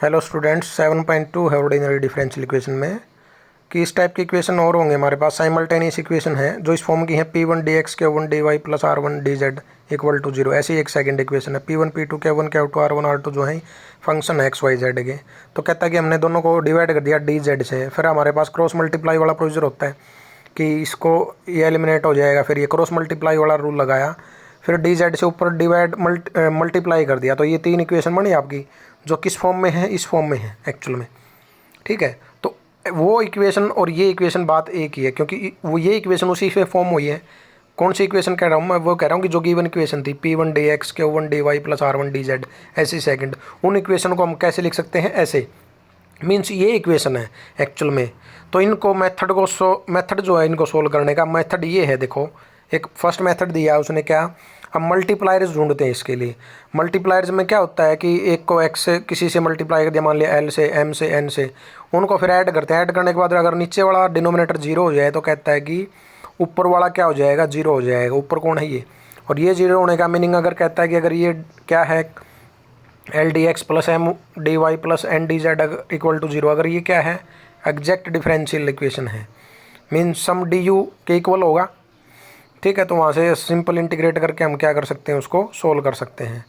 Hello students, 7.2 है ordinary differential equation में कि इस टाइप की इक्वेशन और होंगे हमारे पास। साइमल्टेनियस इक्वेशन है जो इस फॉर्म की है P1 dx Q1 dy plus R1 dz equal to 0। ऐसी एक सेकंड इक्वेशन है P1 P2 Q1 Q2 R1 R2 जो है फंक्शन है एक्स वाई जेड के। तो कहता है कि हमने दोनों को डिवाइड कर दिया dz से। फिर हमारे पास क्रॉस मल्टीप्लाई वाला प्रोसीजर होता है कि इसको ये एलिमिनेट हो जाएगा। फिर ये क्रॉस मल्टीप्लाई वाला रूल लगाया, फिर dz से ऊपर डिवाइड मल्टीप्लाई कर दिया। तो ये तीन इक्वेशन बनी आपकी, जो किस फॉर्म में है, इस फॉर्म में है एक्चुअल में। ठीक है, तो वो इक्वेशन और ये इक्वेशन बात एक ही है, क्योंकि वो ये इक्वेशन उसी से फॉर्म हुई है। कौन सी इक्वेशन कह रहा हूँ मैं? वो कह रहा हूँ कि जो गिवन इक्वेशन थी P1 dx Q1 dy plus R1 dz ऐसी सेकंड, उन इक्वेशन को हम कैसे लिख सकते हैं? ऐसे मीन्स ये इक्वेशन है एक्चुअल में। तो इनको मेथड जो है इनको सोल्व करने का मेथड ये है। देखो, एक फर्स्ट मेथड दिया है उसने, क्या? हम मल्टीप्लायर्स ढूंढते हैं इसके लिए। मल्टीप्लायर्स में क्या होता है कि एक को x से किसी से मल्टीप्लाई कर दिया, मान लिया l से, m से, n से, उनको फिर ऐड करते हैं। ऐड करने के बाद अगर नीचे वाला डिनोमिनेटर जीरो हो जाए तो कहता है कि ऊपर वाला क्या हो जाएगा? जीरो हो जाएगा। ऊपर कौन है? ये। और ये जीरो होने का मीनिंग अगर कहता है कि अगर ये क्या है, L D X plus M D Y plus N D Z equal to zero, अगर ये क्या है? एग्जैक्ट डिफरेंशियल इक्वेशन है, मीन्स सम डी यू के इक्वल होगा। ठीक है, तो वहाँ से सिंपल इंटीग्रेट करके हम क्या कर सकते हैं? उसको सोल्व कर सकते हैं।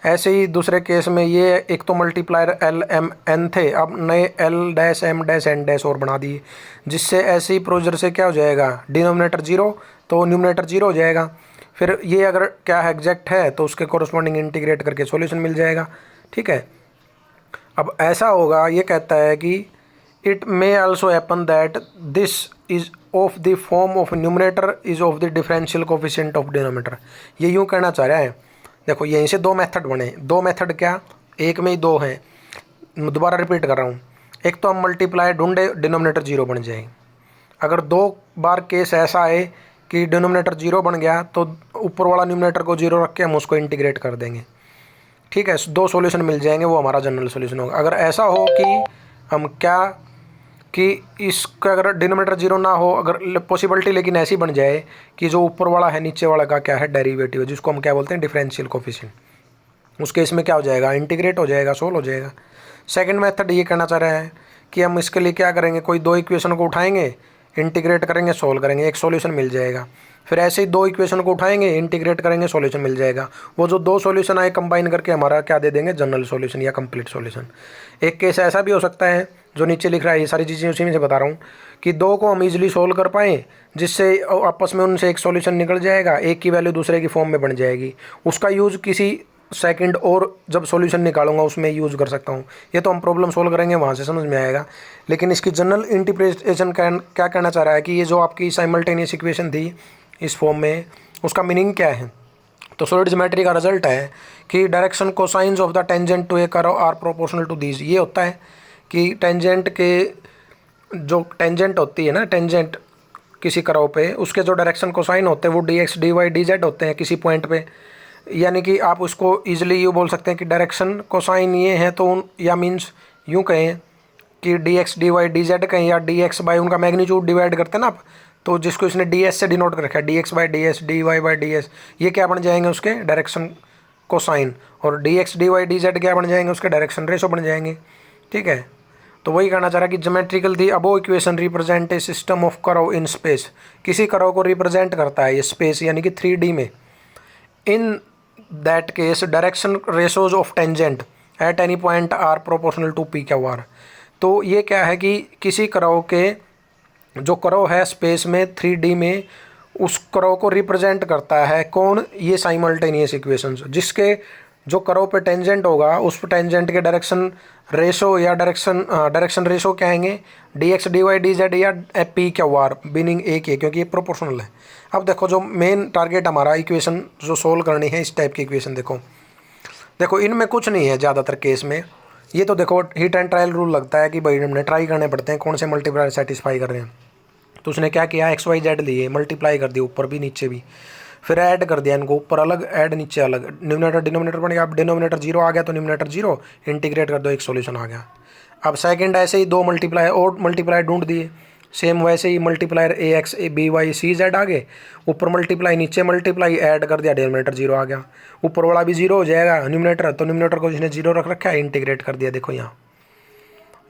ऐसे ही दूसरे केस में ये एक तो मल्टीप्लायर एल एम एन थे, अब नए L dash M dash N dash और बना दिए, जिससे ऐसे ही प्रोसीजर से क्या हो जाएगा? डिनोमिनेटर जीरो तो न्यूमिनेटर जीरो हो जाएगा। फिर ये अगर क्या है, एग्जैक्ट है, तो उसके कोरस्पॉन्डिंग इंटीग्रेट करके सॉल्यूशन मिल जाएगा। ठीक है, अब ऐसा होगा, ये कहता है कि it may also happen that this is of the form of numerator is of the differential coefficient of denominator. ये यूँ कहना चाह रहा है। देखो, यहीं से दो मेथड बने। दो मेथड क्या? एक में ही दो हैं। दोबारा रिपीट कर रहा हूँ। एक तो हम मल्टीप्लाई ढूंढे, डिनोमिनेटर जीरो बन जाए। अगर दो बार केस ऐसा है कि डिनोमिनेटर जीरो बन गया, तो ऊपर वाला न्यूमिनेटर को जीरो रख के हम उसको इंटीग्रेट कर देंगे। ठीक है, दो सॉल्यूशन मिल जाएंगे, वो हमारा जनरल सॉल्यूशन होगा। अगर ऐसा हो कि हम क्या, कि इसका अगर डिनोमिनेटर जीरो ना हो, अगर पॉसिबिलिटी लेकिन ऐसी बन जाए कि जो ऊपर वाला है नीचे वाला का क्या है? डेरिवेटिव, जिसको हम क्या बोलते हैं? Differential coefficient. उस केस में क्या हो जाएगा? इंटीग्रेट हो जाएगा, सोल्व हो जाएगा। सेकंड मेथड ये कहना चाह रहा है कि हम इसके लिए क्या करेंगे? कोई दो इक्वेशन को उठाएंगे, इंटीग्रेट करेंगे, सोल्व करेंगे, एक सॉल्यूशन मिल जाएगा। फिर ऐसे ही दो इक्वेशन को उठाएंगे, इंटीग्रेट करेंगे, सॉल्यूशन मिल जाएगा। वो जो दो सॉल्यूशन आए कंबाइन करके हमारा क्या दे देंगे? जनरल सॉल्यूशन या कंप्लीट सॉल्यूशन। एक केस ऐसा भी हो सकता है, जो नीचे लिख रहा है, ये सारी चीज़ें उसी में से बता रहा हूँ, कि दो को हम इजीली सोल्व कर पाएँ, जिससे आपस में उनसे एक सॉल्यूशन निकल जाएगा, एक की वैल्यू दूसरे की फॉर्म में बन जाएगी। उसका यूज़ किसी सेकंड और जब सॉल्यूशन निकालूंगा उसमें यूज़ कर सकता हूँ। ये तो हम प्रॉब्लम सोल्व करेंगे, वहाँ से समझ में आएगा। लेकिन इसकी जनरल इंटरप्रिटेशन क्या कहना चाह रहा है कि ये जो आपकी साइमल्टेनियस इक्वेशन थी इस फॉर्म में, उसका मीनिंग क्या है? तो सॉलिड ज्योमेट्री का रिजल्ट है कि direction cosines of the tangent to a curve are proportional to these. ये होता है कि टेंजेंट के जो टेंजेंट होती है ना, टेंजेंट किसी कर्व पे, उसके जो डायरेक्शन कोसाइन होते हैं वो D X D Y D Z होते हैं किसी पॉइंट पे। यानी कि आप उसको ईजिली यूँ बोल सकते हैं कि डायरेक्शन कोसाइन ये है, तो या मीन्स यूँ कहें कि D X D Y D Z कहें, या डी एक्स बाई उनका मैग्नीट्यूड डिवाइड करते हैं ना आप, तो जिसको इसने डी एस से डिनोट कर रखा है, D X by D S, D Y by D S, ये क्या बन जाएंगे? उसके डायरेक्शन कोसाइन। और D X D Y D Z क्या बन जाएंगे? उसके डायरेक्शन रेशो बन जाएंगे। ठीक है, तो वही कहना चाह रहा है कि geometrical the above equation represent a system of curve in space. किसी कर्व को रिप्रेजेंट करता है ये स्पेस, यानी कि 3D में। In that case direction ratios of tangent at any point are proportional to P Q R. तो ये क्या है कि किसी कर्व के, जो कर्व है स्पेस में 3D में, उस कर्व को रिप्रेजेंट करता है कौन? ये साइमल्टेनियस इक्वेशंस। जिसके जो कर्व पे टेंजेंट होगा, उस टेंजेंट के डायरेक्शन रेशो या डायरेक्शन रेशो क्या आएंगे? D X D Y D Z या पी क्यू आर, मीनिंग एक ही है क्योंकि ये प्रोपोर्शनल है। अब देखो, जो मेन टारगेट हमारा इक्वेशन जो सोल्व करनी है, इस टाइप की इक्वेशन देखो इनमें कुछ नहीं है ज़्यादातर केस में। ये तो देखो हिट एंड ट्रायल रूल लगता है कि भाई हमने ट्राई करने पड़ते हैं कौन से मल्टीप्लायर सेटिस्फाई कर रहे हैं। तो उसने क्या किया? एक्स वाई जेड लिए, मल्टीप्लाई कर दिया ऊपर भी नीचे भी, फिर ऐड कर दिया इनको, ऊपर अलग ऐड नीचे अलग, न्यूमिनेटर डिनोमिनेटर बन गया। अब डिनोमिनेटर जीरो आ गया तो न्यूमिनेटर जीरो, इंटीग्रेट कर दो, एक सॉल्यूशन आ गया। अब सेकंड ऐसे ही दो मल्टीप्लाई और मल्टीप्लाई ढूंढ दिए, सेम वैसे ही multiplier A X A B Y C Z आ गए, ऊपर मल्टीप्लाई नीचे मल्टीप्लाई, ऐड कर दिया, डिनोमिनेटर जीरो आ गया। ऊपर वाला भी जीरो हो जाएगा, न्यूमिनेटर तो न्यूमिनेटर को जिसने जीरो रख रखा है इंटीग्रेट कर दिया। देखो यहाँ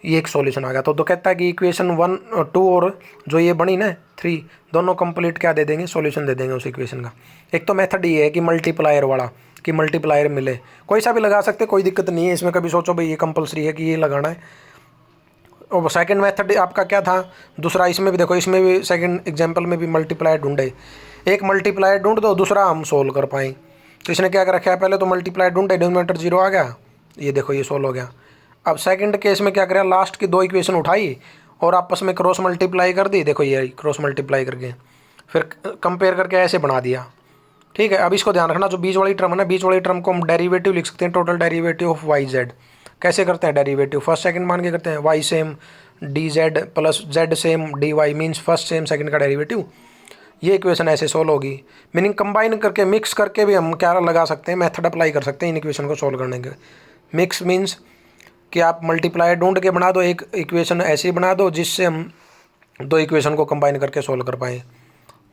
ये एक सॉल्यूशन आ गया। तो कहता है कि इक्वेशन 1 2 और जो ये बनी ना 3 दोनों कंप्लीट क्या दे देंगे, सॉल्यूशन दे देंगे उस इक्वेशन का। एक तो मेथड ये है कि मल्टीप्लायर वाला, कि मल्टीप्लायर मिले, कोई सा भी लगा सकते, कोई दिक्कत नहीं है इसमें। कभी सोचो भाई ये कंपलसरी है कि ये लगाना है। और सेकंड मेथड आपका क्या था दूसरा, इसमें भी देखो, इसमें भी सेकंड एग्जांपल में भी मल्टीप्लायर ढूंढे, एक मल्टीप्लायर ढूंढ दो, दूसरा हम सोल्व कर पाएँ। तो इसने क्या कर रखा है, पहले तो मल्टीप्लायर ढूंढे, डिनोमिनेटर 0 आ गया, ये देखो ये सोल्व हो गया। अब सेकंड केस में क्या करें, लास्ट की 2 इक्वेशन उठाई और आपस में क्रॉस मल्टीप्लाई कर दी, देखो ये क्रॉस मल्टीप्लाई करके फिर कंपेयर करके ऐसे बना दिया। ठीक है, अब इसको ध्यान रखना, जो बीच वाली टर्म है ना, बीच वाली टर्म को हम डेरिवेटिव लिख सकते हैं, total derivative of Y Z. कैसे करते हैं डेरिवेटिव, फर्स्ट सेकंड मान के करते हैं, Y same D Z plus Z same D Y, means first same second का डेरिवेटिव। ये इक्वेशन ऐसे सोल्व होगी, मीनिंग कंबाइन करके मिक्स करके भी हम क्या लगा सकते हैं, मेथड अप्लाई कर सकते हैं इन इक्वेशन को सोल्व करने के। मिक्स मीन्स कि आप मल्टीप्लायर ढूंढ के बना दो, एक इक्वेशन ऐसी बना दो जिससे हम 2 इक्वेशन को कंबाइन करके सोल्व कर पाएँ।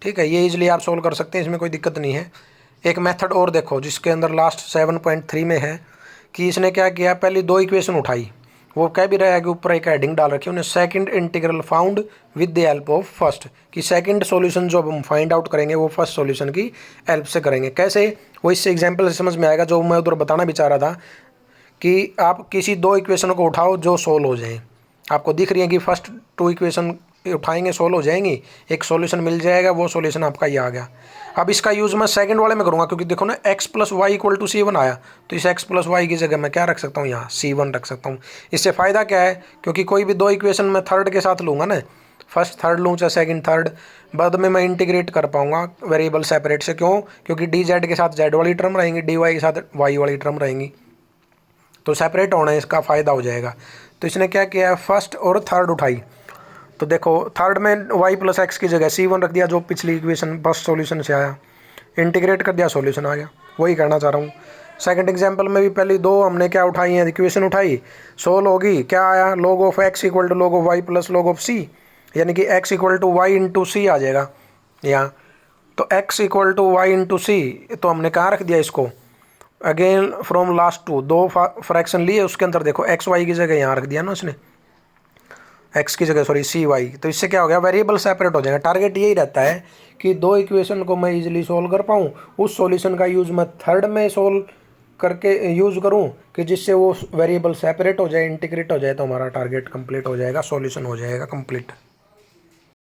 ठीक है, ये इजीली आप सोल्व कर सकते हैं, इसमें कोई दिक्कत नहीं है। एक मेथड और देखो जिसके अंदर लास्ट 7.3 में है कि इसने क्या किया, पहले 2 इक्वेशन उठाई, वो कह भी रहा है कि ऊपर एक हेडिंग डाल रखी है उन्हें, second integral found with the help of first, कि सेकंड सॉल्यूशन जो हम फाइंड आउट करेंगे वो फर्स्ट सॉल्यूशन की हेल्प से करेंगे। कैसे, वो इससे एग्जांपल से समझ में आएगा, जो मैं उधर बताना भी चाह रहा था कि आप किसी 2 इक्वेशन को उठाओ जो सोल्व हो जाए। आपको दिख रही है कि फर्स्ट 2 इक्वेशन उठाएंगे सोल्व हो जाएंगी, एक सॉल्यूशन मिल जाएगा, वो सॉल्यूशन आपका ये आ गया। अब इसका यूज़ मैं सेकंड वाले में करूँगा, क्योंकि देखो ना x + y = c1 आया, तो इस x + y की जगह मैं क्या रख सकता हूँ, यहाँ c1 रख सकता हूँ। इससे फ़ायदा क्या है, क्योंकि कोई भी 2 इक्वेशन मैं थर्ड के साथ लूँगा ना, फर्स्ट थर्ड लूँ चाहे सेकंड थर्ड, बाद में मैं इंटीग्रेट कर पाऊँगा वेरिएबल सेपरेट से। क्यों, क्योंकि डी जेड के साथ जेड वाली टर्म रहेंगी, डी वाई के साथ वाई वाली टर्म रहेंगी, तो सेपरेट होना इसका फ़ायदा हो जाएगा। तो इसने क्या किया, फर्स्ट और थर्ड उठाई, तो देखो थर्ड में y + x की जगह c1 रख दिया, जो पिछली इक्वेशन फर्स्ट सॉल्यूशन से आया, इंटीग्रेट कर दिया, सॉल्यूशन आ गया। वही करना चाह रहा हूँ। सेकंड एग्जांपल में भी पहले 2 हमने क्या उठाई हैं, इक्वेशन उठाई, सोल्व होगी, क्या आया, log of x = log of y + log of c, यानी कि x = y × c आ जाएगा यहाँ। तो x = y × c, तो हमने कहाँ रख दिया इसको, अगेन फ्रॉम लास्ट 2 फ्रैक्शन लिए, उसके अंदर देखो एक्स वाई की जगह यहाँ रख दिया ना उसने, एक्स की जगह सॉरी सी वाई। तो इससे क्या हो गया, वेरिएबल सेपरेट हो जाएगा। टारगेट यही रहता है कि 2 इक्वेशन को मैं इजीली सोल्व कर पाऊँ, उस सॉल्यूशन का यूज़ मैं थर्ड में सोल्व करके यूज़ करूँ कि जिससे वो वेरिएबल सेपरेट हो जाए, इंटीग्रेट हो जाए, तो हमारा टारगेट कंप्लीट हो जाएगा, सॉल्यूशन हो जाएगा कंप्लीट।